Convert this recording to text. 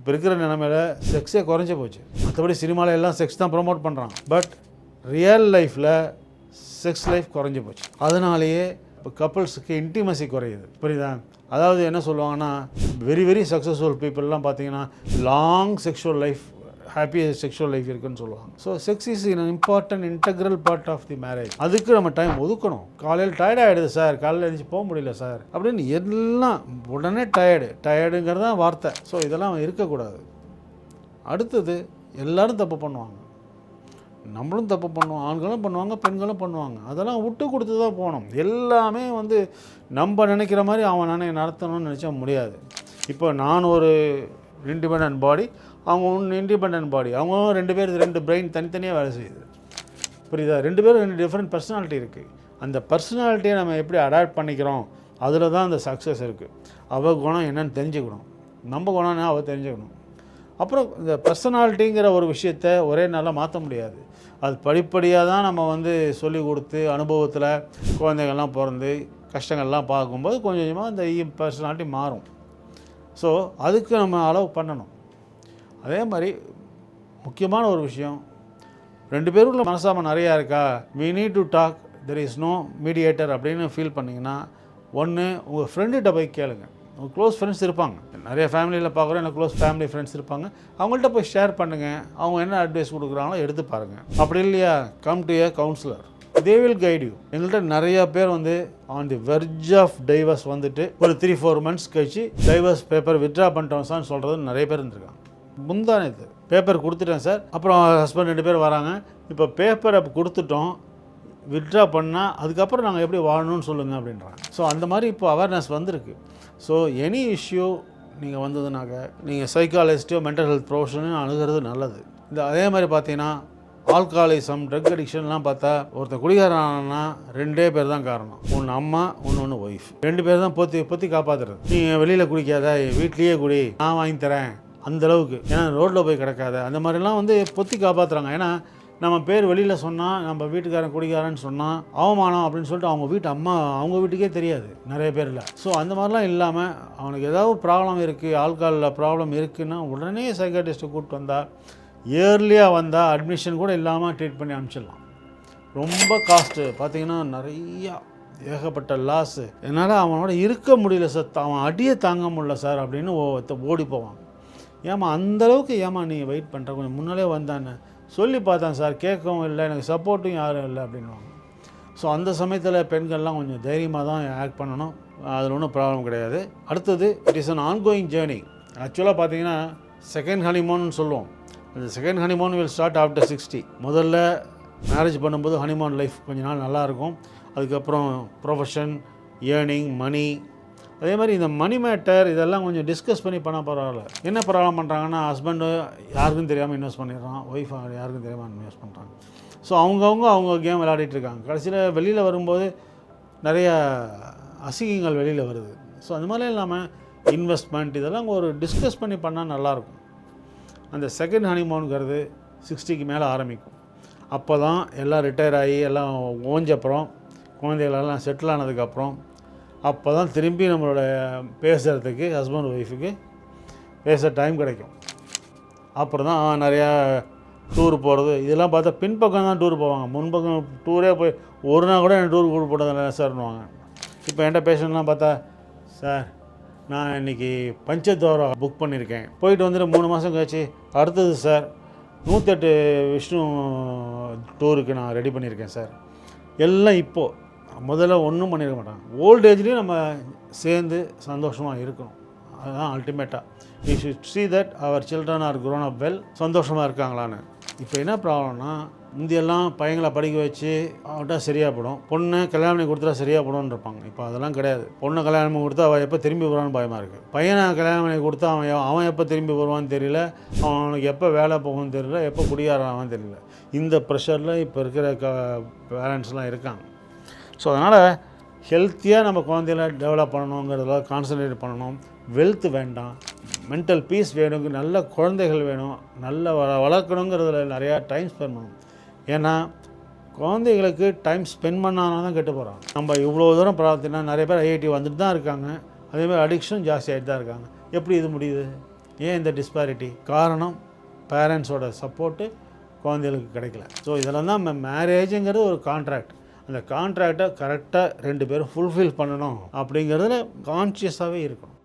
இப்போ இருக்கிற நிலைமையில் செக்ஸே குறைஞ்சி போச்சு. மற்றபடி சினிமாவில் எல்லாம் செக்ஸ் தான் ப்ரொமோட் பண்ணுறாங்க. பட் ரியல் லைஃப்பில் செக்ஸ் லைஃப் குறைஞ்சி போச்சு. அதனாலேயே இப்போ கப்புள்ஸுக்கு இன்டிமசி குறையுது. புரியுதா? அதாவது என்ன சொல்லுவாங்கன்னா, வெரி வெரி சக்ஸஸ்ஃபுல் பீப்புளெலாம் பார்த்தீங்கன்னா long sexual life, happy sexual life இருக்குன்னு சொல்லுவாங்க. So sex is in important integral part of the marriage. அதுக்கு நம்ம டைம் ஒதுக்கணும். காலையில் டயர்டாகிடுது சார், காலையில் எழுந்திரிச்சு போக முடியல சார் அப்படின்னு எல்லாம் உடனே டயர்டுங்கிறது தான் வார்த்தை. ஸோ இதெல்லாம் இருக்கக்கூடாது. அடுத்தது எல்லாரும் தப்பு பண்ணுவாங்க, நம்மளும் தப்பு பண்ணுவோம், ஆண்களும் பண்ணுவாங்க, பெண்களும் பண்ணுவாங்க. அதெல்லாம் விட்டு கொடுத்து தான் போகணும். எல்லாமே நம்ம நினைக்கிற மாதிரி அவன் நடத்தணும்னு நினச்சா முடியாது. இப்போ நான் ஒரு இண்டிபெண்டன்ட் பாடி, அவங்க ஒன்று இண்டிபெண்டன்ட் பாடி. அவங்க 2 பேர் 2 பிரெயின் தனித்தனியாக வேலை செய்யுது. புரியுதா? 2 பேரும் 2 டிஃப்ரெண்ட் பர்சனாலிட்டி இருக்குது. அந்த பர்சனாலிட்டியை நம்ம எப்படி அடாப்ட் பண்ணிக்கிறோம், அதில் தான் அந்த சக்ஸஸ் இருக்குது. அவள் குணம் என்னன்னு தெரிஞ்சுக்கணும், நம்ம குணம்னா அவள் தெரிஞ்சுக்கணும். அப்புறம் இந்த பர்சனாலிட்டிங்கிற ஒரு விஷயத்தை ஒரே நாளாக மாற்ற முடியாது. அது படிப்படியாக தான் நம்ம சொல்லி கொடுத்து அனுபவத்தில் குழந்தைகள்லாம் பிறந்து கஷ்டங்கள்லாம் பார்க்கும்போது கொஞ்சம் கொஞ்சமாக அந்த பர்சனாலிட்டி மாறும். ஸோ அதுக்கு நம்ம அலோவ் பண்ணணும். அதே மாதிரி முக்கியமான ஒரு விஷயம், 2 பேருக்குள்ள மனசாம நிறையா இருக்கா, we need to talk, there is no mediator அப்படின்னு ஃபீல் பண்ணிங்கன்னா, ஒன்று உங்கள் ஃப்ரெண்டுகிட்ட போய் கேளுங்க. உங்கள் க்ளோஸ் ஃப்ரெண்ட்ஸ் இருப்பாங்க, நிறைய ஃபேமிலியில் பார்க்குறோம், எனக்கு க்ளோஸ் ஃபேமிலி ஃப்ரெண்ட்ஸ் இருப்பாங்க. அவங்கள்ட்ட போய் ஷேர் பண்ணுங்கள், அவங்க என்ன அட்வைஸ் கொடுக்குறாங்களோ எடுத்து பாருங்கள். அப்படி இல்லையா, come to a counsellor, they will guide you. எங்கள்கிட்ட நிறைய பேர் on the verge of divorce ஒரு 3-4 months கழிச்சு டைவர்ஸ் பேப்பர் வித்ட்ரா பண்ணிட்டோம் சார்னு சொல்கிறது நிறைய பேர் இருந்திருக்காங்க. முந்தானது பேப்பர் கொடுத்துட்டேன் சார், அப்புறம் ஹஸ்பண்ட் 2 பேர் வராங்க, இப்போ பேப்பரை கொடுத்துட்டோம், வித்ட்ரா பண்ணால் அதுக்கப்புறம் நாங்கள் எப்படி வாழணும்னு சொல்லுங்கள் அப்படின்றாங்க. ஸோ அந்த மாதிரி இப்போ அவேர்னஸ் வந்திருக்கு. ஸோ எனி இஷ்யூ நீங்கள் வந்ததுனாக்க நீங்கள் சைக்காலஜிஸ்ட்டோ மென்டல் ஹெல்த் ப்ரொஃபஷனையும் அணுகிறது நல்லது. அதே மாதிரி பார்த்தீங்கன்னா ஆல்கஹாலிசம், ட்ரக் அடிக்ஷன்லாம் பார்த்தா ஒருத்தர் குடிகாரனா 2 பேர் தான் காரணம். ஒன்று அம்மா, ஒன்று ஒய்ஃப். 2 பேர் தான் பொத்தி காப்பாற்றுறது. நீங்கள் வெளியில் குடிக்காத, வீட்லேயே குடி, நான் வாங்கி தரேன் அந்தளவுக்கு, ஏன்னா ரோட்டில் போய் கிடக்காத, அந்த மாதிரிலாம் பொத்தி காப்பாற்றுறாங்க. ஏன்னா நம்ம பேர் வெளியில் சொன்னால், நம்ம வீட்டுக்காரன் குடிக்காரன்னு சொன்னால் அவமானம் அப்படின்னு சொல்லிட்டு அவங்க வீட்டுக்கே தெரியாது நிறைய பேரில். ஸோ அந்த மாதிரிலாம் இல்லாமல் அவனுக்கு ஏதாவது ப்ராப்ளம் இருக்குது, ஆல்கஹாலில் ப்ராப்ளம் இருக்குன்னா உடனே சைக்காட்ரிஸ்ட்டை கூப்பிட்டு வந்தால், இயர்லியாக வந்தால் அட்மிஷன் கூட இல்லாமல் ட்ரீட் பண்ணி அனுப்பிச்சிடலாம். ரொம்ப காஸ்ட்டு பார்த்தீங்கன்னா நிறையா, ஏகப்பட்ட லாஸு. என்னால் அவனோட இருக்க முடியல சார், அவன் அடியே தாங்க முடியல சார் அப்படின்னு ஓடி போவான். ஏமா அந்தளவுக்கு நீ வெயிட் பண்ணுற, கொஞ்சம் முன்னாலே வந்தானே சொல்லி பார்த்தான் சார், கேட்கவும் இல்லை, எனக்கு சப்போர்ட்டும் யாரும் இல்லை அப்படின்வாங்க. ஸோ அந்த சமயத்தில் பெண்கள்லாம் கொஞ்சம் தைரியமாக தான் ஆக்ட் பண்ணணும், அதில் ஒன்றும் ப்ராப்ளம் கிடையாது. அடுத்தது it is an ongoing journey. ஆக்சுவலாக பார்த்தீங்கன்னா செகண்ட் ஹனிமூன்னு சொல்லுவோம். அந்த second honeymoon will start after 60. முதல்ல மேரேஜ் பண்ணும்போது ஹனிமூன் லைஃப் கொஞ்ச நாள் நல்லாயிருக்கும். அதுக்கப்புறம் ப்ரொஃபஷன், ஏர்னிங், மணி, அதே மாதிரி இந்த மணி மேட்டர் இதெல்லாம் கொஞ்சம் டிஸ்கஸ் பண்ணி பண்ண பரவாயில்ல. என்ன ப்ராப்ளம் பண்ணுறாங்கன்னா, ஹஸ்பண்டு யாருக்கும் தெரியாமல் இன்வெஸ்ட் பண்ணிடுறான், ஒய்ஃப் யாருக்கும் தெரியாமல் இன்வெஸ்ட் பண்ணுறாங்க. ஸோ அவங்க கேம் விளையாடிட்டு இருக்காங்க. கடைசியில் வெளியில் வரும்போது நிறைய அசிங்கங்கள் வெளியில் வருது. ஸோ அந்த மாதிரிலாம் இல்லாமல் இன்வெஸ்ட்மெண்ட் இதெல்லாம் ஒரு டிஸ்கஸ் பண்ணி பண்ணால் நல்லாயிருக்கும். அந்த செகண்ட் ஹனிமூனுங்கிறது 60க்கு மேலே ஆரம்பிக்கும். அப்போ தான் எல்லாம் ரிட்டையர் ஆகி எல்லாம் ஓஞ்சப்புறம், குழந்தைகளெல்லாம் செட்டில் ஆனதுக்கப்புறம், அப்போ தான் திரும்பி நம்மளோட பேசுகிறதுக்கு ஹஸ்பண்ட் ஒய்ஃபுக்கு பேச டைம் கிடைக்கும். அப்புறம் தான் நிறையா டூர் போகிறது இதெல்லாம் பார்த்தா பின்பக்கம் தான் டூர் போவாங்க. முன்பக்கம் டூரே போய் ஒரு நாள் கூட எனக்கு டூர் போட்டதில்லை சார்னுவாங்க. இப்போ என்கிட்ட பேஷண்ட்லாம் பார்த்தா, சார் நான் இன்றைக்கி பஞ்சதோரா புக் பண்ணியிருக்கேன், போயிட்டு வந்துட்டு 3 மாதம் கழிச்சு அடுத்தது சார் 108 விஷ்ணு டூருக்கு நான் ரெடி பண்ணியிருக்கேன் சார். எல்லாம் இப்போது, முதல்ல ஒன்றும் பண்ணியிருக்க மாட்டாங்க. ஓல்ட் ஏஜ்லேயும் நம்ம சேர்ந்து சந்தோஷமாக இருக்கணும். அதுதான் அல்டிமேட்டாக. We should see that our children are grown up well. சந்தோஷமாக இருக்காங்களான்னு. இப்போ என்ன ப்ராப்ளம்னா, முந்தியெல்லாம் பையங்களை படிக்க வச்சு அவன்கிட்ட சரியாக போடும், பொண்ணை கல்யாணம் பண்ணி கொடுத்தா சரியாக போடும்னு இருப்பாங்க. இப்போ அதெல்லாம் கிடையாது. பொண்ணை கல்யாணம் பண்ணி கொடுத்தா அவன் எப்போ திரும்பி வருவான்னு பயமாக இருக்குது. பையனை கல்யாணம் பண்ணி கொடுத்தா அவன் எப்போ திரும்பி வருவான்னு தெரியல, அவனுக்கு எப்போ வேலை போகும்னு தெரியல, எப்போ குடியாரான்னு தெரியல. இந்த ப்ரெஷரில் இப்போ இருக்கிற பேரண்ட்ஸ்லாம் இருக்காங்க. ஸோ அதனால் ஹெல்த்தியாக நம்ம குழந்தைகளை டெவலப் பண்ணணுங்கிறதுல கான்சன்ட்ரேட் பண்ணணும். வெல்த் வேண்டாம், மென்டல் பீஸ் வேணும், நல்ல குழந்தைகள் வேணும், நல்ல வளர்க்கணுங்கிறதுல நிறையா டைம் ஸ்பெண்ட் பண்ணணும். ஏன்னா குழந்தைகளுக்கு டைம் ஸ்பெண்ட் பண்ணாலும் தான் கெட்டு போகிறாங்க. நம்ம இவ்வளோ தூரம் பார்த்தீங்கன்னா நிறைய பேர் ஐஐடி வந்துட்டு தான் இருக்காங்க, அதேமாதிரி அடிக்ஷனும் ஜாஸ்தி ஆகிட்டு தான் இருக்காங்க. எப்படி இது முடியுது? ஏன் இந்த டிஸ்பாரிட்டி? காரணம் பேரண்ட்ஸோட சப்போர்ட்டு குழந்தைகளுக்கு கிடைக்கல. ஸோ இதெல்லாம் தான் மேரேஜுங்கிறது ஒரு கான்ட்ராக்ட். அந்த கான்ட்ராக்டை கரெக்டாக 2 பேரும் ஃபுல்ஃபில் பண்ணணும் அப்படிங்கிறதுல கான்ஷியஸாகவே இருக்கணும்.